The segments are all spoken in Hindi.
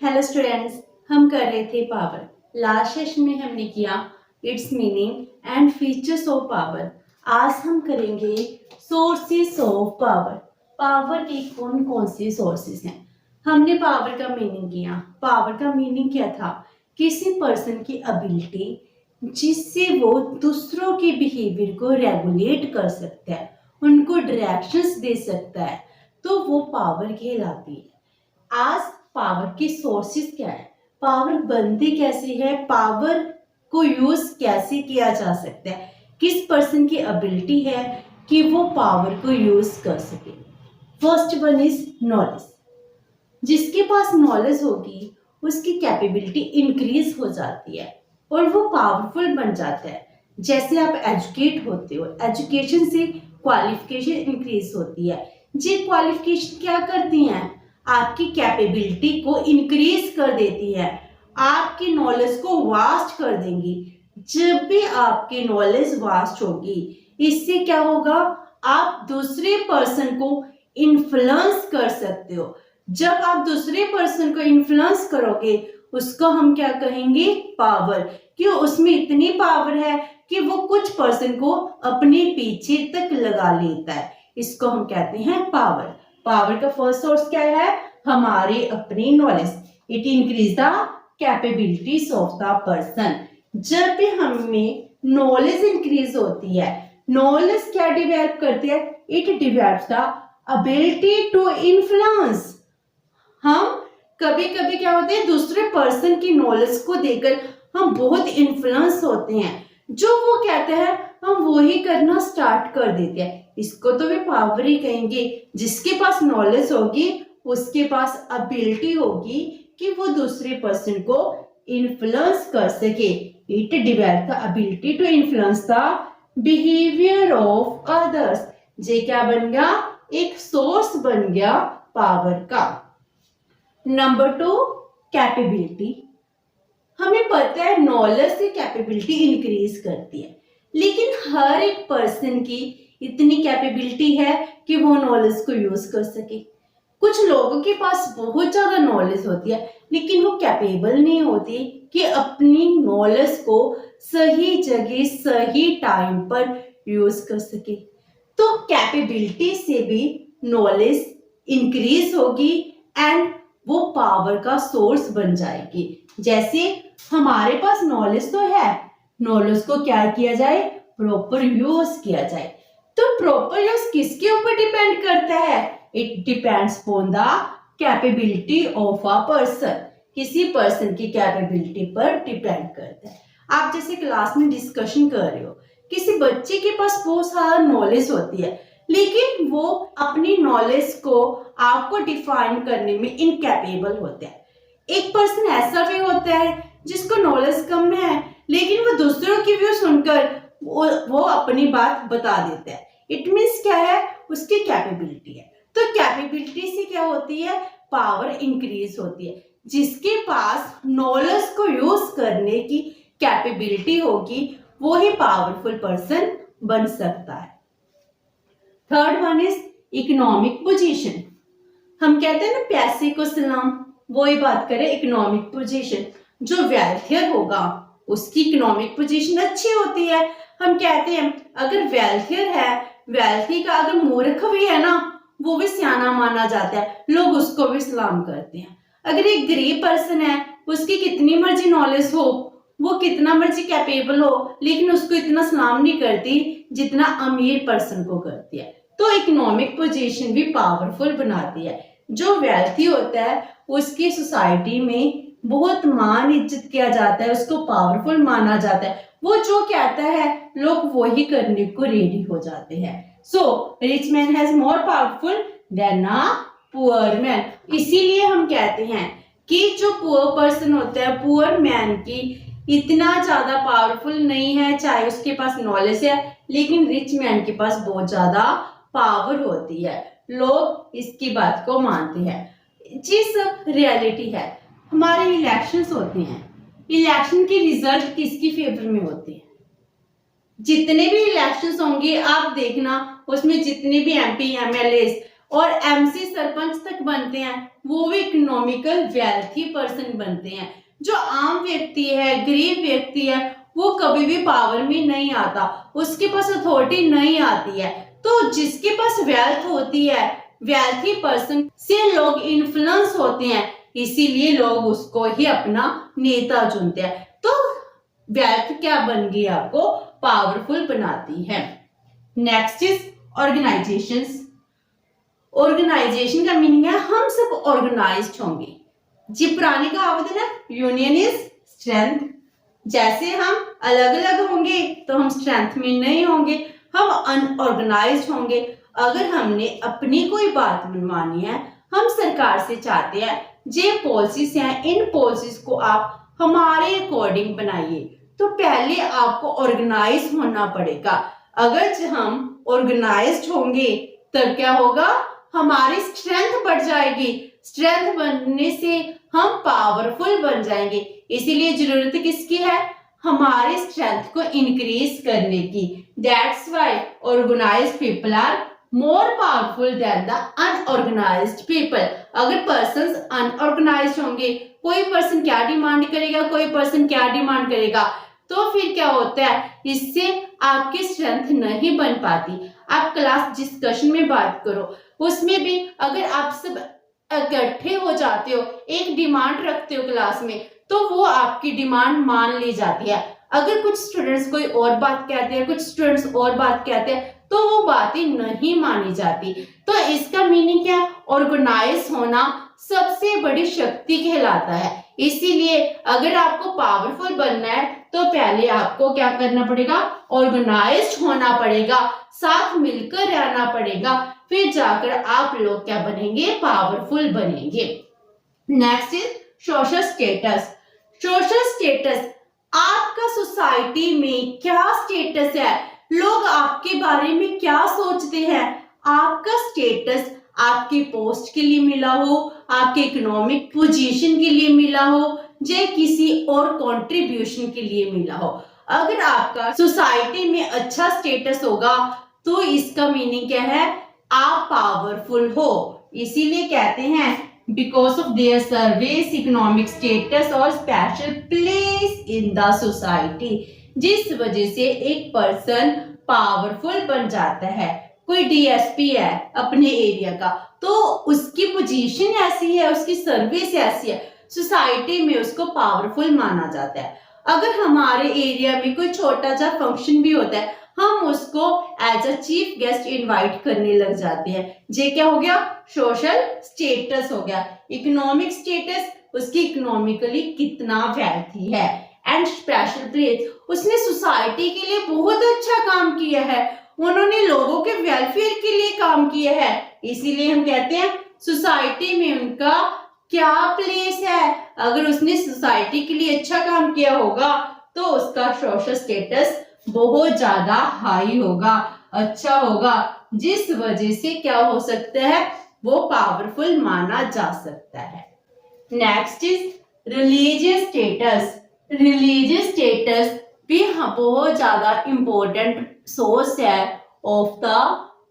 हेलो स्टूडेंट्स, हम कर रहे थे पावर। लास्ट सेशन में हमने किया it's meaning and features of power. आज हम करेंगे सोर्सेस ऑफ पावर। पावर के कौन कौन से सोर्सेस हैं। हमने पावर का मीनिंग किया। पावर का मीनिंग क्या था? किसी पर्सन की एबिलिटी जिससे वो दूसरों के बिहेवियर को रेगुलेट कर सकता है, उनको डायरेक्शंस दे सकता है, तो वो पावर कहलाती है। आज पावर के सोर्सेस क्या है, पावर बनती कैसे है, पावर को यूज कैसे किया जा सकता है, किस पर्सन की एबिलिटी है कि वो पावर को यूज कर सके। First one is knowledge. जिसके पास नॉलेज होगी उसकी कैपेबिलिटी इंक्रीज हो जाती है और वो पावरफुल बन जाता है। जैसे आप एजुकेट होते हो, एजुकेशन से क्वालिफिकेशन इंक्रीज होती है। ये क्वालिफिकेशन क्या करती हैं? आपकी कैपेबिलिटी को इंक्रीज कर देती है, आपकी नॉलेज को वास्ट कर देंगी। जब भी आपकी नॉलेज वास्ट होगी, इससे क्या होगा? आप दूसरे पर्सन को इन्फ्लुएंस कर सकते हो। जब आप दूसरे पर्सन को इन्फ्लुएंस करोगे, उसको हम क्या कहेंगे? पावर। कि उसमें इतनी पावर है कि वो कुछ पर्सन को अपने पीछे तक लगा लेता है। इसको हम कहते हैं पावर। पावर का फर्स्ट सोर्स क्या है? हमारे अपनी knowledge. It increase the capabilities of the person. जब भी हमें नॉलेज इंक्रीज होती है, नॉलेज क्या डिवेल्प करती है? It develops the ability to influence. हम कभी कभी क्या होते हैं, दूसरे पर्सन की नॉलेज को देखकर हम बहुत इन्फ्लुएंस होते हैं। जो वो कहते हैं हम वो ही करना स्टार्ट कर देते हैं। इसको तो वे पावर ही कहेंगे। जिसके पास नॉलेज होगी उसके पास एबिलिटी होगी कि वो दूसरे पर्सन को इन्फ्लुएंस कर सके। It develop the ability to influence the behaviour of others. ये क्या बन गया? एक सोर्स बन गया पावर का। Number 2, capability. हमें पता है नॉलेज से कैपेबिलिटी इंक्रीज करती है, लेकिन हर एक पर्सन की इतनी कैपेबिलिटी है कि वो नॉलेज को यूज कर सके। कुछ लोगों के पास बहुत ज्यादा नॉलेज होती है, लेकिन वो कैपेबल नहीं होती कि अपनी नॉलेज को सही जगह सही टाइम पर यूज कर सके। तो कैपेबिलिटी से भी नॉलेज इंक्रीज होगी एंड वो पावर का सोर्स बन जाएगी। जैसे हमारे पास नॉलेज तो है, नॉलेज को क्या किया जाए? प्रॉपर यूज किया जाए। तो प्रॉपर यूज किसके ऊपर डिपेंड करता है? It depends on the capability of a person. किसी पर्सन की कैपेबिलिटी पर डिपेंड करता है। आप जैसे क्लास में डिस्कशन कर रहे हो, किसी बच्चे के पास बहुत सारा नॉलेज होती है, लेकिन वो अपनी नॉलेज को आपको डिफाइन करने में इनकैपेबल होता है। एक पर्सन ऐसा भी होता है जिसको नॉलेज कम है, लेकिन वो दूसरों की व्यू सुनकर वो अपनी बात बता देता है। इट मीन्स क्या है? उसकी कैपेबिलिटी है। तो कैपेबिलिटी से क्या होती है? पावर इंक्रीज होती है। जिसके पास नॉलेज को यूज करने की कैपेबिलिटी होगी वो ही पावरफुल पर्सन बन सकता है। Third one is economic position. हम कहते हैं ना पैसे को सलाम, वो ही बात करें इकोनॉमिक पोजीशन। जो वेल्थियर होगा उसकी इकोनॉमिक पोजीशन अच्छी होती है। हम कहते हैं अगर वेल्थियर है, वेल्थी का अगर मूर्ख भी है ना, वो भी सियाना माना जाता है, लोग उसको भी सलाम करते हैं। अगर एक गरीब पर्सन है, उसकी कितनी मर्जी नॉलेज हो, वो कितना मर्जी कैपेबल हो, लेकिन उसको इतना सलाम नहीं करती जितना अमीर पर्सन को करती है। तो इकोनॉमिक पोजीशन भी पावरफुल बनाती है। जो वेल्थी होता है उसकी सोसाइटी में बहुत मान इज्जत किया जाता है, उसको पावरफुल माना जाता है। वो जो कहता है लोग वही करने को रेडी हो जाते हैं। So rich man has more powerful then a poor man. इसीलिए हम कहते हैं कि जो पुअर पर्सन होता है, पुअर मैन की इतना ज्यादा पावरफुल नहीं है, चाहे उसके पास नॉलेज है, लेकिन रिच मैन के पास बहुत ज्यादा पावर होती है। लोग इसकी बात को मानते हैं। जिस रियलिटी है, हमारे इलेक्शंस होते हैं, इलेक्शन के रिजल्ट किसकी फेवर में होते हैं? जितने भी इलेक्शंस होंगे आप देखना, उसमें जितने भी एमपी एमएलए और एमसी सरपंच तक बनते हैं वो भी इकोनॉमिकल वेल्थी पर्सन बनते हैं। जो आम व्यक्ति है, गरीब व्यक्ति है, वो कभी भी पावर में नहीं आता, उसके पास अथॉरिटी नहीं आती है। तो जिसके पास वेल्थ होती है, वेल्थी पर्सन से लोग इन्फ्लुएंस होते हैं, इसीलिए लोग उसको ही अपना नेता चुनते हैं। तो वेल्थ क्या बन गई, आपको पावरफुल बनाती है। Next is organisations. ऑर्गेनाइजेशन का मीनिंग है हम सब ऑर्गेनाइज्ड होंगे। जी पुरानी कहावत है ना, यूनियन इज स्ट्रेंथ। जैसे हम अलग अलग होंगे तो हम स्ट्रेंथ में नहीं होंगे, हम अनऑर्गेनाइज्ड होंगे। अगर हमने अपनी कोई बात मनवानी है, हम सरकार से चाहते हैं ये पॉलिसीज हैं, इन पॉलिसीज को आप हमारे अकॉर्डिंग बनाइए, तो पहले आपको ऑर्गेनाइज होना पड़ेगा। अगर हम ऑर्गेनाइज्ड होंगे तब क्या होगा, हमारी स्ट्रेंथ बढ़ जाएगी। स्ट्रेंथ बनने से हम पावरफुल बन जाएंगे। इसीलिए जरूरत किसकी है, हमारी स्ट्रेंथ को इंक्रीज करने की। That's why organised people are more powerful than the unorganised people. अगर पर्सन्स अनऑर्गेनाइज्ड होंगे, कोई पर्सन क्या डिमांड करेगा, कोई पर्सन क्या डिमांड करेगा, तो फिर क्या होता है, इससे आपकी स्ट्रेंथ नहीं बन पाती। आप क्लास डिस्कशन में बात करो, उसमें भी अगर आप सब इकट्ठे हो जाते हो, एक डिमांड रखते हो क्लास में, तो वो आपकी डिमांड मान ली जाती है। अगर कुछ स्टूडेंट्स कोई और बात कहते हैं, कुछ स्टूडेंट्स और बात कहते हैं, तो वो बातें नहीं मानी जाती। तो इसका मीनिंग क्या, ऑर्गेनाइज होना सबसे बड़ी शक्ति कहलाता है। इसीलिए अगर आपको पावरफुल बनना है तो पहले आपको क्या करना पड़ेगा, ऑर्गेनाइज्ड होना पड़ेगा, साथ मिलकर रहना पड़ेगा, फिर जाकर आप लोग क्या बनेंगे, पावरफुल बनेंगे। Next is social status. Social status, आपका सोसाइटी में क्या स्टेटस है, लोग आपके बारे में क्या सोचते हैं। आपका स्टेटस आपकी पोस्ट के लिए मिला हो, आपके इकोनॉमिक पोजीशन के लिए मिला हो, या किसी और कंट्रीब्यूशन के लिए मिला हो। अगर आपका सोसाइटी में अच्छा स्टेटस होगा तो इसका मीनिंग क्या है, आप पावरफुल हो। इसीलिए कहते हैं because of their service, economic status और special place in the society. जिस वजह से एक पर्सन पावरफुल बन जाता है। कोई डीएसपी है अपने एरिया का, तो उसकी पोजीशन ऐसी है, उसकी सर्विस ऐसी है, सोसाइटी में उसको पावरफुल माना जाता है। अगर हमारे एरिया में कोई छोटा सा फंक्शन भी होता है, हम उसको as a chief guest invite करने लग जाते हैं। ये क्या हो गया, सोशल स्टेटस हो गया। इकोनॉमिक स्टेटस, उसकी इकोनॉमिकली कितना वेल्थी है। एंड स्पेशल प्लेस, उसने सोसाइटी के लिए बहुत अच्छा काम किया है, उन्होंने लोगों के वेलफेयर के लिए काम किया है, इसीलिए हम कहते हैं सोसाइटी में उनका क्या प्लेस है। अगर उसने सोसाइटी के लिए अच्छा काम किया होगा तो उसका सोशल स्टेटस बहुत ज्यादा हाई होगा, अच्छा होगा, जिस वजह से क्या हो सकता है, वो पावरफुल माना जा सकता है। Next is religious status. Religious status भी बहुत ज्यादा इंपॉर्टेंट सोर्स है ऑफ द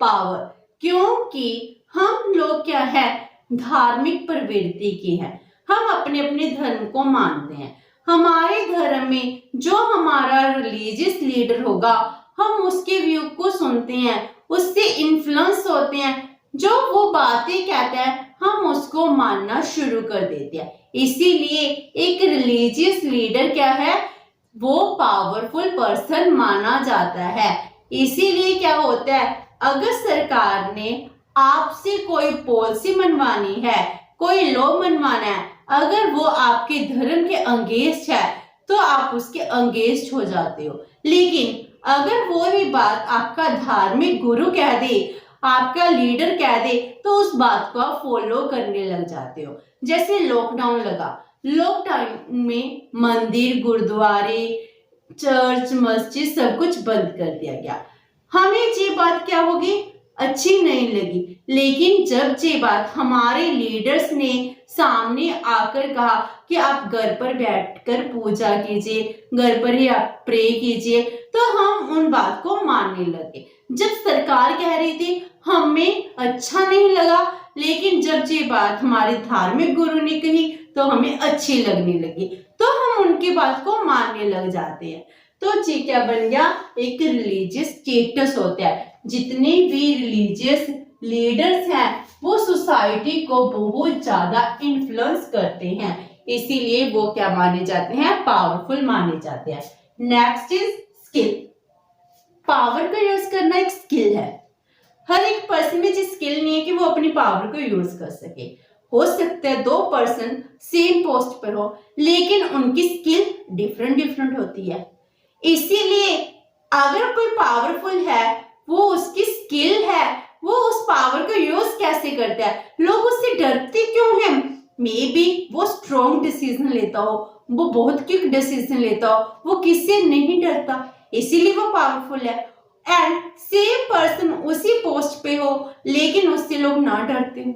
पावर, क्योंकि हम लोग क्या है, धार्मिक प्रवृत्ति के हैं, हम अपने अपने धर्म को मानते हैं। हमारे धर्म में जो हमारा रिलीजियस लीडर होगा, हम उसके व्यू को सुनते हैं, उससे इन्फ्लुएंस होते हैं, जो वो बातें कहता है हम उसको मानना शुरू कर देते हैं। इसीलिए एक रिलीजियस लीडर क्या है, वो पावरफुल पर्सन माना जाता है। इसीलिए क्या होता है, अगर सरकार ने आपसे कोई पॉलिसी मनवानी है, कोई लॉ मनवाना है, अगर वो आपके धर्म के अगेंस्ट है तो आप उसके अगेंस्ट हो जाते हो। लेकिन अगर वो ही बात आपका धार्मिक गुरु कह दे, आपका लीडर कह दे, तो उस बात को आप फॉलो करने लग जाते हो। जैसे लॉकडाउन लगा, लॉकडाउन में मंदिर, गुरुद्वारे, चर्च, मस्जिद सब कुछ बंद कर दिया गया। हमें ये बात क्या होगी, अच्छी नहीं लगी। लेकिन जब ये बात हमारे लीडर्स ने सामने आकर कहा कि आप घर पर बैठकर पूजा कीजिए, घर पर ही आप प्रे कीजिए, तो हम उन बात को मानने लगे। जब सरकार कह रही थी हमें अच्छा नहीं लगा, लेकिन जब ये बात हमारे धार्मिक गुरु ने कही तो हमें अच्छी लगने लगी, तो हम उनकी बात को मानने लग जाते हैं। तो ये क्या बन गया, एक रिलीजियस स्टेटस होता है। जितने भी रिलीजियस लीडर्स हैं वो सोसाइटी को बहुत ज्यादा इन्फ्लुएंस करते हैं, इसीलिए वो क्या माने जाते हैं, पावरफुल माने जाते हैं। Next is skill. पावर का यूज करना एक स्किल है। हर एक पर्सन में जो स्किल नहीं है कि वो अपनी पावर को यूज कर सके। हो सकता है दो पर्सन सेम पोस्ट पर हो लेकिन उनकी स्किल डिफरेंट डिफरेंट होती है, इसीलिए अगर कोई पावरफुल है वो उसकी स्किल है, वो उस पावर को यूज कैसे करता है, लोग उससे डरते क्यों हैं, मे बी वो स्ट्रॉन्ग डिसीजन लेता हो, वो बहुत क्विक डिसीजन लेता हो, वो किससे नहीं डरता, इसीलिए वो पावरफुल है। एंड सेम पर्सन उसी पोस्ट पे हो लेकिन उससे लोग ना डरते हो,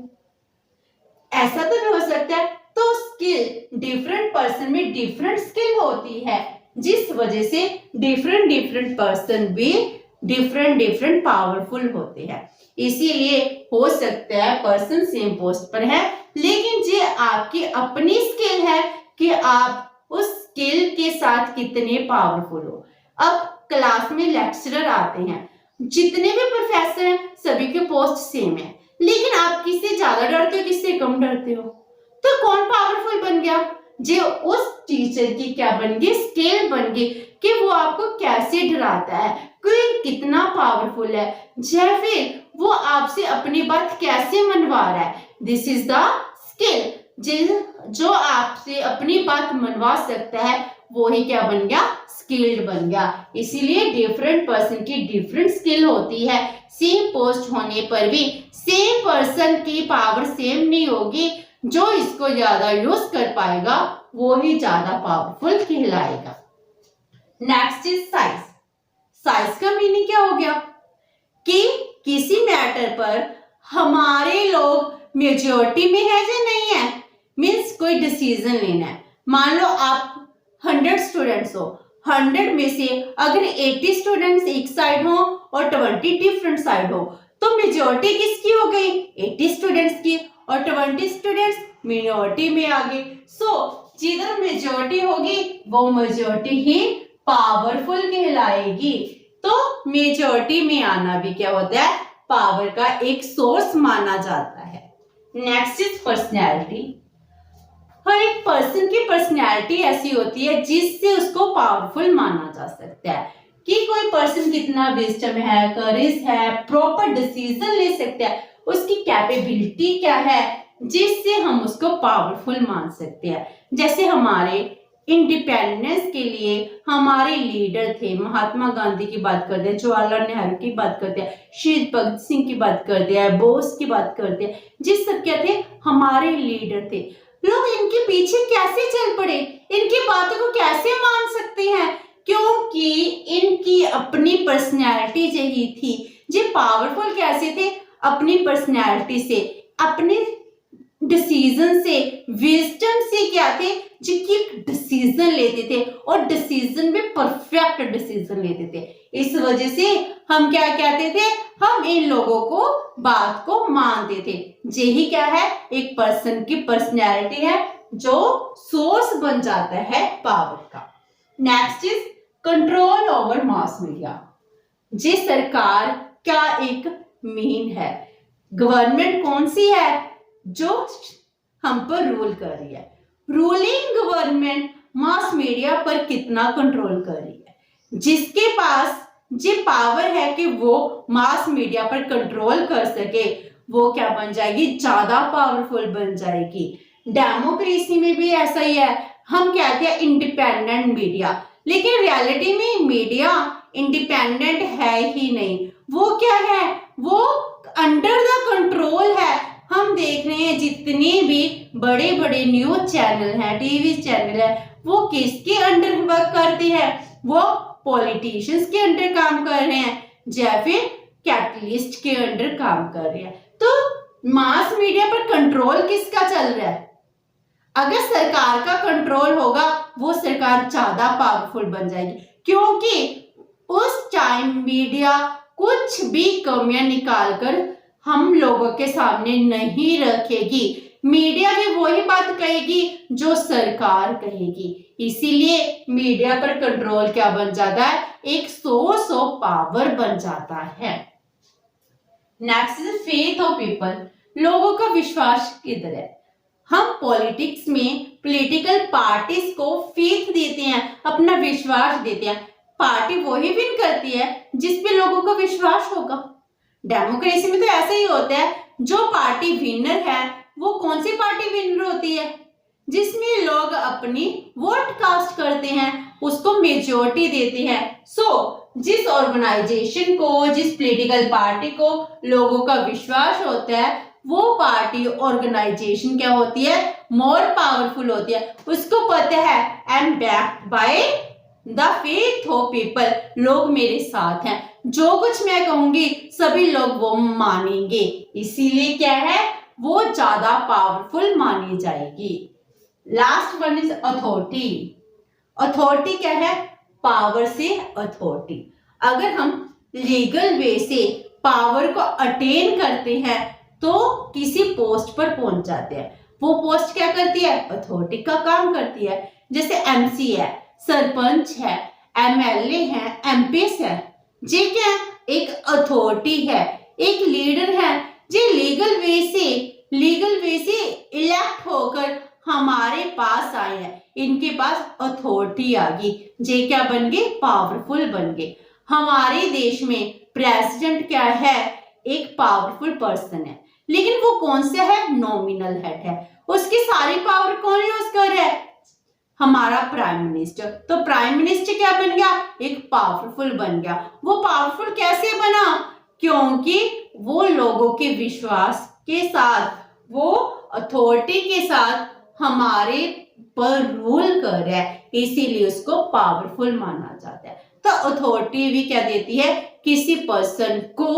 ऐसा तो नहीं हो सकता है। तो स्किल, डिफरेंट पर्सन में डिफरेंट स्किल होती है, जिस वजह से डिफरेंट डिफरेंट पर्सन भी डिफरेंट डिफरेंट पावरफुल होते हैं। इसीलिए हो सकता है पर्सन सेम पोस्ट पर है लेकिन ये आपकी अपनी स्किल है कि आप उस स्किल के साथ कितने पावरफुल हो। अब क्लास में लेक्चरर आते हैं, जितने भी प्रोफेसर हैं सभी के पोस्ट सेम है, लेकिन आप किससे ज्यादा डरते हो, किससे कम डरते हो, तो कौन पावरफुल बन गया, जो उस टीचर की क्या बन गई, स्किल बन गई कि वो आपको कैसे डराता है, कोई कितना पावरफुल है, या फिर वो आपसे अपनी बात कैसे मनवा रहा है। This is the skill. जो आपसे अपनी बात मनवा सकता है वो ही क्या बन गया, स्किल्ड बन गया। इसीलिए डिफरेंट पर्सन की डिफरेंट स्किल होती है, सेम पोस्ट होने पर भी सेम पर्सन की पावर सेम नहीं होगी, जो इसको ज्यादा यूज कर पाएगा वो ही ज्यादा पावरफुल कहलाएगा। Next is size. साइज का मीनिंग क्या हो गया कि किसी मैटर पर हमारे लोग मेजॉरिटी में है या नहीं है, मीन्स कोई डिसीजन लेना है। मान लो आप 100 स्टूडेंट्स हो, 100 में से अगर 80 स्टूडेंट्स एक साइड हो और 20 डिफरेंट साइड हो तो मेजॉरिटी किसकी हो गई, 80 स्टूडेंट्स की, और 20 स्टूडेंट्स मिनॉरिटी में आ गए। सो जिधर मेजॉरिटी होगी वो मेजॉरिटी ही पावरफुल कहलाएगी। तो मेजॉरिटी में आना भी क्या होता है, पावर का एक सोर्स माना जाता है। Next is personality. हर एक पर्सन की पर्सनैलिटी ऐसी होती है जिससे उसको पावरफुल माना जा सकता है कि कोई पर्सन कितना विजडम है, करेज है, प्रॉपर डिसीजन ले सकता है, उसकी कैपेबिलिटी क्या है जिससे हम उसको पावरफुल मान सकते हैं। जैसे हमारे इंडिपेंडेंस के लिए हमारे लीडर थे, महात्मा गांधी की बात करते हैं, जवाहरलाल नेहरू की बात करते हैं, शहीद भगत सिंह की बात करते हैं, बोस की बात करते हैं, जिस सब क्या थे, हमारे लीडर थे। लोग इनके पीछे कैसे चल पड़े, इनकी बातों को कैसे मान सकते हैं, क्योंकि इनकी अपनी पर्सनैलिटी यही थी। ये पावरफुल कैसे थे, अपनी पर्सनैलिटी से, अपने डिसीजन से, विजडम से क्या थे, जिनकी डिसीजन लेते थे और डिसीजन में परफेक्ट डिसीजन लेते थे। इस वजह से हम क्या कहते थे, हम इन लोगों को बात को मानते थे। यही क्या है, एक पर्सन की पर्सनैलिटी है जो सोर्स बन जाता है पावर का। Next is control over mass media. ये सरकार क्या एक मेन है, गवर्नमेंट कौन सी है जो हम पर रूल कर रही है। रूलिंग गवर्नमेंट मास मीडिया पर कितना कंट्रोल कर रही है, जिसके पास ये पावर है कि वो मास मीडिया पर कंट्रोल कर सके वो क्या बन जाएगी, ज्यादा पावरफुल बन जाएगी। डेमोक्रेसी में भी ऐसा ही है, हम कहते हैं इंडिपेंडेंट मीडिया, लेकिन रियलिटी में मीडिया इंडिपेंडेंट है ही नहीं, वो क्या है, वो अंडर द कंट्रोल है। हम देख रहे हैं जितने भी बड़े बड़े न्यूज चैनल हैं, टीवी चैनल है, वो किसके अंडर वर्क करते हैं, वो पॉलिटिशियंस के अंडर काम कर रहे हैं या फिर कैपिटलिस्ट के अंडर काम कर रहे हैं। तो मास मीडिया पर कंट्रोल किसका चल रहा है, अगर सरकार का कंट्रोल होगा वो सरकार ज्यादा पावरफुल बन जाएगी, क्योंकि उस टाइम मीडिया कुछ भी कमियां निकालकर हम लोगों के सामने नहीं रखेगी। मीडिया भी वही बात कहेगी जो सरकार कहेगी। इसीलिए मीडिया पर कंट्रोल क्या बन जाता है, एक सोर्स ऑफ पावर बन जाता है। Next is faith of people. लोगों का विश्वास किधर है? हम पॉलिटिक्स में पॉलिटिकल पार्टीज को फेथ देते हैं, अपना विश्वास देते हैं। पार्टी वही विन करती है जिस पे लोगों का विश्वास होगा। डेमोक्रेसी में तो ऐसा ही होता है, जो पार्टी विनर है वो कौन सी पार्टी विनर होती है? जिसमें लोग अपनी वोट कास्ट करते हैं, उसको मेजोरिटी देते हैं। जिस ऑर्गेनाइजेशन को, जिस पॉलिटिकल पार्टी को लोगों का विश्वास होता है, वो पार्टी ऑर्गेनाइजेशन क्या होती है, मोर पावरफुल होती है। उसको पता है I am backed by the faith of people, लोग मेरे साथ हैं, जो कुछ मैं कहूंगी सभी लोग वो मानेंगे। इसीलिए क्या है, वो ज्यादा पावरफुल मानी जाएगी। Last one is authority. Authority क्या है? पावर से अथॉरिटी। अगर हम लीगल वे से पावर को अटेन करते हैं तो किसी पोस्ट पर पहुंच जाते हैं। वो पोस्ट क्या करती है? अथॉरिटी का काम करती है। जैसे एमसी है, सरपंच है, एमएलए है, एमपीस है, ये क्या है? एक अथॉरिटी है, एक लीडर है, जो लीगल वे से इलेक्ट होकर हमारे पास आए हैं। इनके पास अथॉरिटी आ गई, जे क्या बन गए? पावरफुल बन गए। हमारे देश में प्रेसिडेंट क्या है? एक पावरफुल पर्सन है, लेकिन वो कौन सा है? नॉमिनल हेड है। उसकी सारी पावर कौन यूज कर रहा है? हमारा प्राइम मिनिस्टर। तो प्राइम मिनिस्टर क्या बन गया? एक पावरफुल बन गया। वो पावरफुल कैसे बना? क्योंकि वो लोगों के विश्वास के साथ, वो अथॉरिटी के साथ हमारे पर रूल कर रहा है, इसीलिए उसको पावरफुल माना जाता है। तो अथॉरिटी भी क्या देती है? किसी पर्सन को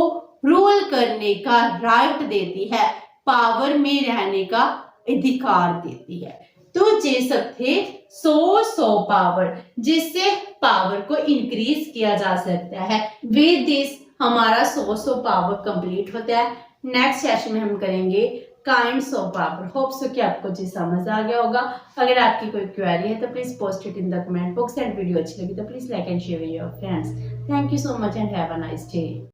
रूल करने का राइट देती है, पावर में रहने का अधिकार देती है। तो ये सब थे सोर्स ऑफ पावर, जिससे पावर को इंक्रीज किया जा सकता है। विद दिस हमारा सोर्स ऑफ पावर कंप्लीट होता है। नेक्स्ट सेशन में हम करेंगे kinds of power. Hope so कि आपको जी समझ आ गया होगा। अगर आपकी कोई क्वेरी है तो please post it in the comment box, and video अच्छी लगी तो please like and share with your friends. Thank you so much and have a nice day.